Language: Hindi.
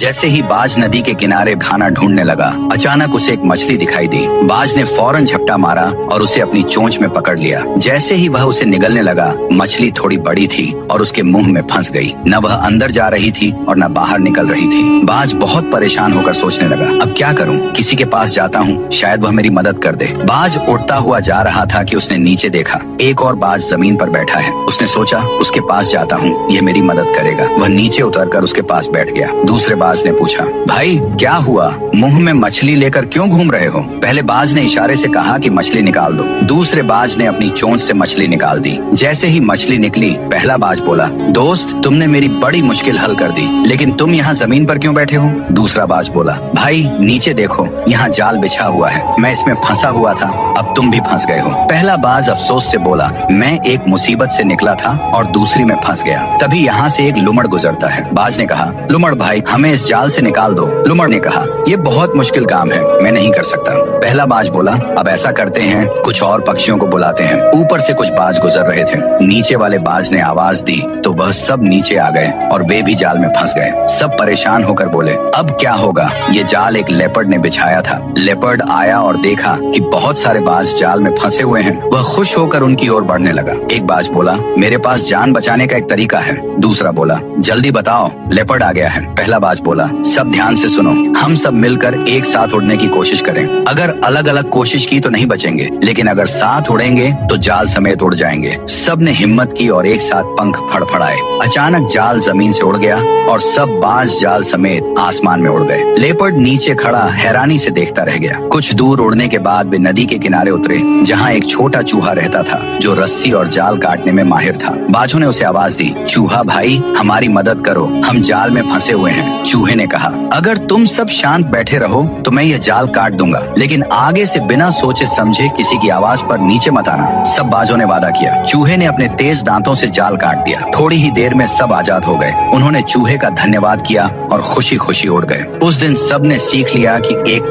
जैसे ही बाज नदी के किनारे खाना ढूंढने लगा, अचानक उसे एक मछली दिखाई दी। बाज ने फौरन झपटा मारा और उसे अपनी चोंच में पकड़ लिया। जैसे ही वह उसे निगलने लगा, मछली थोड़ी बड़ी थी और उसके मुंह में फंस गई। न वह अंदर जा रही थी और न बाहर निकल रही थी। बाज बहुत परेशान होकर सोचने लगा, अब क्या करूं? किसी के पास जाता हूं, शायद वह मेरी मदद कर दे। बाज उड़ता हुआ जा रहा था कि उसने नीचे देखा, एक और बाज जमीन पर बैठा है। उसने सोचा, उसके पास जाता हूँ, यह मेरी मदद करेगा। वह नीचे उतरकर उसके पास बैठ गया। दूसरे बाज ने पूछा, भाई क्या हुआ? मुंह में मछली लेकर क्यों घूम रहे हो? पहले बाज ने इशारे से कहा कि मछली निकाल दो। दूसरे बाज ने अपनी चोंच से मछली निकाल दी। जैसे ही मछली निकली, पहला बाज बोला, दोस्त तुमने मेरी बड़ी मुश्किल हल कर दी, लेकिन तुम यहाँ जमीन पर क्यों बैठे हो? दूसरा बाज बोला, भाई नीचे देखो, यहाँ जाल बिछा हुआ है, मैं इसमें फंसा हुआ था, अब तुम भी फंस गए हो। पहला बाज अफसोस से बोला, मैं एक मुसीबत से निकला था और दूसरी में फंस गया। तभी यहाँ से एक लुमड़ गुजरता है। बाज ने कहा, लुमड़ भाई हमें इस जाल से निकाल दो। लुमड़ ने कहा, ये बहुत मुश्किल काम है, मैं नहीं कर सकता। पहला बाज बोला, अब ऐसा करते हैं, कुछ और पक्षियों को बुलाते हैं। ऊपर से कुछ बाज गुजर रहे थे। नीचे वाले बाज ने आवाज दी तो वह सब नीचे आ गए और वे भी जाल में फंस गए। सब परेशान होकर बोले, अब क्या होगा? ये जाल एक लेपर्ड ने बिछाया था। लेपर्ड आया और देखा कि बहुत सारे बाज जाल में फंसे हुए हैं। वह खुश होकर उनकी ओर बढ़ने लगा। एक बाज बोला, मेरे पास जान बचाने का एक तरीका है। दूसरा बोला, जल्दी बताओ, लेपर्ड आ गया है। पहला बाज बोला, सब ध्यान से सुनो, हम सब मिलकर एक साथ उड़ने की कोशिश करें। अगर अलग अलग कोशिश की तो नहीं बचेंगे, लेकिन अगर साथ उड़ेंगे तो जाल समेत उड़ जाएंगे। सब ने हिम्मत की और एक साथ पंख फड़फड़ाए। अचानक जाल जमीन से उड़ गया और सब बाज जाल समेत आसमान में उड़ गए। लेपर्ड नीचे खड़ा हैरानी से देखता रह गया। कुछ दूर उड़ने के बाद वे नदी के किनारे उतरे, जहाँ एक छोटा चूहा रहता था जो रस्सी और जाल काटने में माहिर था। बाजों ने उसे आवाज दी, चूहा भाई हमारी मदद करो, हम जाल में फंसे हुए हैं। चूहे ने कहा, अगर तुम सब शांत बैठे रहो तो मैं यह जाल काट दूंगा, लेकिन आगे से बिना सोचे समझे किसी की आवाज पर नीचे मत आना। सब बाजों ने वादा किया। चूहे ने अपने तेज दांतों से जाल काट दिया। थोड़ी ही देर में सब आजाद हो गए। उन्होंने चूहे का धन्यवाद किया और खुशी खुशी उड़ गए। उस दिन सब ने सीख लिया कि एक